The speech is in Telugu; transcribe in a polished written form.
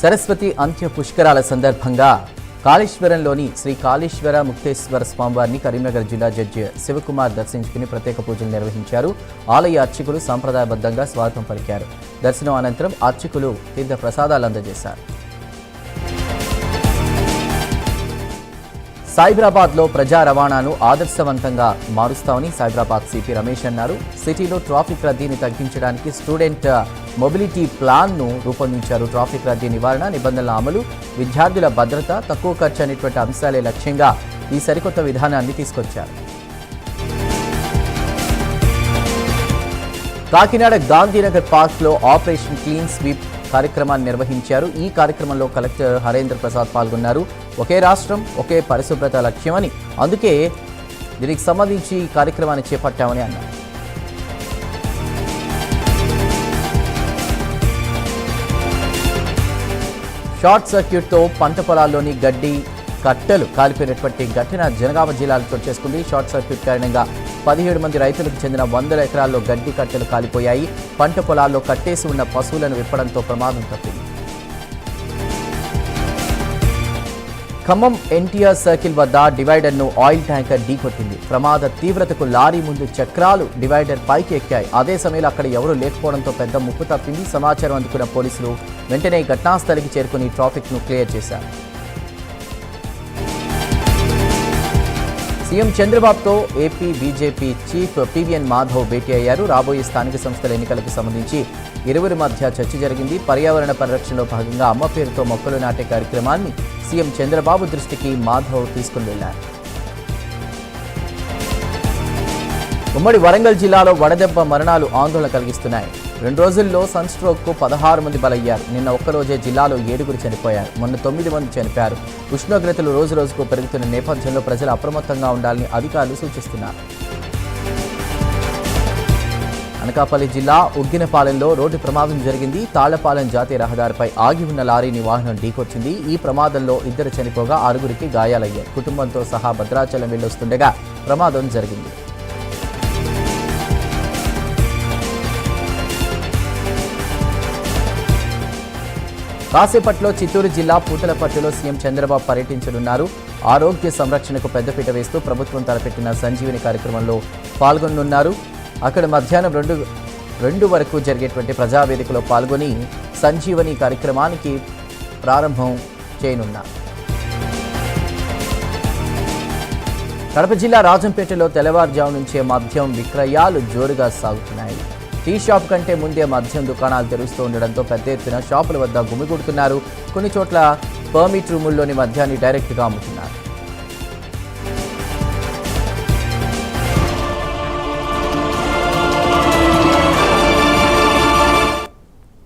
సరస్వతి అంత్య పుష్కరాల సందర్భంగా కాళేశ్వరంలోని శ్రీ కాళేశ్వర ముక్తేశ్వర స్వామివారిని కరీంనగర్ జిల్లా జడ్జి శివకుమార్ దర్శించుకుని ప్రత్యేక పూజలు నిర్వహించారు. ఆలయ అర్చకులు సంప్రదాయబద్ధంగా స్వాగతం పలికారు. దర్శనం అనంతరం అర్చకులు తీర్థ ప్రసాదాలు అందజేశారు. సైబరాబాద్లో ప్రజా రవాణాను ఆదర్శవంతంగా మారుస్తామని సైబరాబాద్ సిపి రమేష్ అన్నారు. సిటీలో ట్రాఫిక్ రద్దీని తగ్గించడానికి స్టూడెంట్ మొబిలిటీ ప్లాన్ను రూపొందించారు. ట్రాఫిక్ రద్దీ నివారణ, నిబంధనల అమలు, విద్యార్థుల భద్రత, తక్కువ ఖర్చు అనేటువంటి అంశాలే లక్ష్యంగా ఈ సరికొత్త విధానాన్ని తీసుకొచ్చారు. కాకినాడ గాంధీనగర్ పార్క్లో ఆపరేషన్ క్లీన్ స్వీప్ కార్యక్రమాన్ని నిర్వహించారు. ఈ కార్యక్రమంలో కలెక్టర్ హరేంద్ర ప్రసాద్ పాల్గొన్నారు. ఒకే రాష్ట్రం ఒకే పరిశుభ్రత లక్ష్యమని, అందుకే దీనికి సంబంధించి ఈ కార్యక్రమాన్ని చేపట్టామని అన్నారు. షార్ట్ సర్క్యూట్తో పంట పొలాల్లోని గడ్డి కట్టెలు కాలిపోయినటువంటి ఘటన జనగామ జిల్లాలో చోటు చేసుకుంది. షార్ట్ సర్క్యూట్ కారణంగా 17 మంది రైతులకు చెందిన 100 ఎకరాల్లో గడ్డి కట్టెలు కాలిపోయాయి. పంట పొలాల్లో కట్టేసి ఉన్న పశువులను విప్పడంతో ప్రమాదం తప్పింది. ఖమ్మం ఎన్టీఆర్ సర్కిల్ వద్ద డివైడర్ను ఆయిల్ ట్యాంకర్ ఢీకొట్టింది. ప్రమాద తీవ్రతకు లారీ ముందు చక్రాలు డివైడర్ పైకి ఎక్కాయి. అదే సమయంలో అక్కడ ఎవరూ లేకపోవడంతో పెద్ద ముప్పు తప్పింది. సమాచారం అందుకున్న పోలీసులు వెంటనే ఘటనాస్థలికి చేరుకుని ట్రాఫిక్ను క్లియర్ చేశారు. సీఎం చంద్రబాబుతో AP BJP chief PVN Madhav భేటీ అయ్యారు. రాబోయే స్థానిక సంస్థల ఎన్నికలకు సంబంధించి ఇరువురి మధ్య చర్చ జరిగింది. పర్యావరణ పరిరక్షణలో భాగంగా అమ్మ పేరుతో మొక్కలు నాటే కార్యక్రమాన్ని సీఎం చంద్రబాబు దృష్టికి మాధవ్ తీసుకుని వెళ్లారు. ఉమ్మడి వరంగల్ జిల్లాలో వడదెబ్బ మరణాలు ఆందోళన కలిగిస్తున్నాయి. 2 రోజుల్లో సన్ స్ట్రోక్కు 16 మంది బలయ్యారు. నిన్న ఒక్కరోజే జిల్లాలో 7 చనిపోయారు. మొన్న 9 మంది చనిపోయారు. ఉష్ణోగ్రతలు రోజురోజుకు పెరుగుతున్న నేపథ్యంలో ప్రజలు అప్రమత్తంగా ఉండాలని అధికారులు సూచిస్తున్నారు. అనకాపల్లి జిల్లా ఉగ్గినపాలెంలో రోడ్డు ప్రమాదం జరిగింది. తాళ్లపాలెం జాతీయ రహదారిపై ఆగి ఉన్న లారీని వాహనం ఢీకొచ్చింది. ఈ ప్రమాదంలో 2 చనిపోగా 6గురికి గాయాలయ్యాయి. కుటుంబంతో సహా భద్రాచలం వెళ్లొస్తుండగా ప్రమాదం జరిగింది. కాసేపట్లో చిత్తూరు జిల్లా పూతలపట్టులో సీఎం చంద్రబాబు పర్యటించనున్నారు. ఆరోగ్య సంరక్షణకు పెద్దపీట వేస్తూ ప్రభుత్వం తలపెట్టిన సంజీవని కార్యక్రమంలో పాల్గొనున్నారు. అక్కడ మధ్యాహ్నం 2 వరకు జరిగేటువంటి ప్రజావేదికలో పాల్గొని సంజీవని కార్యక్రమానికి ప్రారంభం చేయనున్నారు. కడప జిల్లా రాజంపేటలో తెల్లవారుజాము నుంచే మద్యం విక్రయాలు జోరుగా సాగుతున్నాయి. టీ షాప్ కంటే ముందే మద్యం దుకాణాలు తెరుస్తూ ఉండడంతో పెద్ద ఎత్తున షాపుల వద్ద గుమిగూడుతున్నారు. కొన్ని చోట్ల పర్మిట్ రూముల్లోని మద్యాన్ని డైరెక్ట్గా అమ్ముతున్నారు.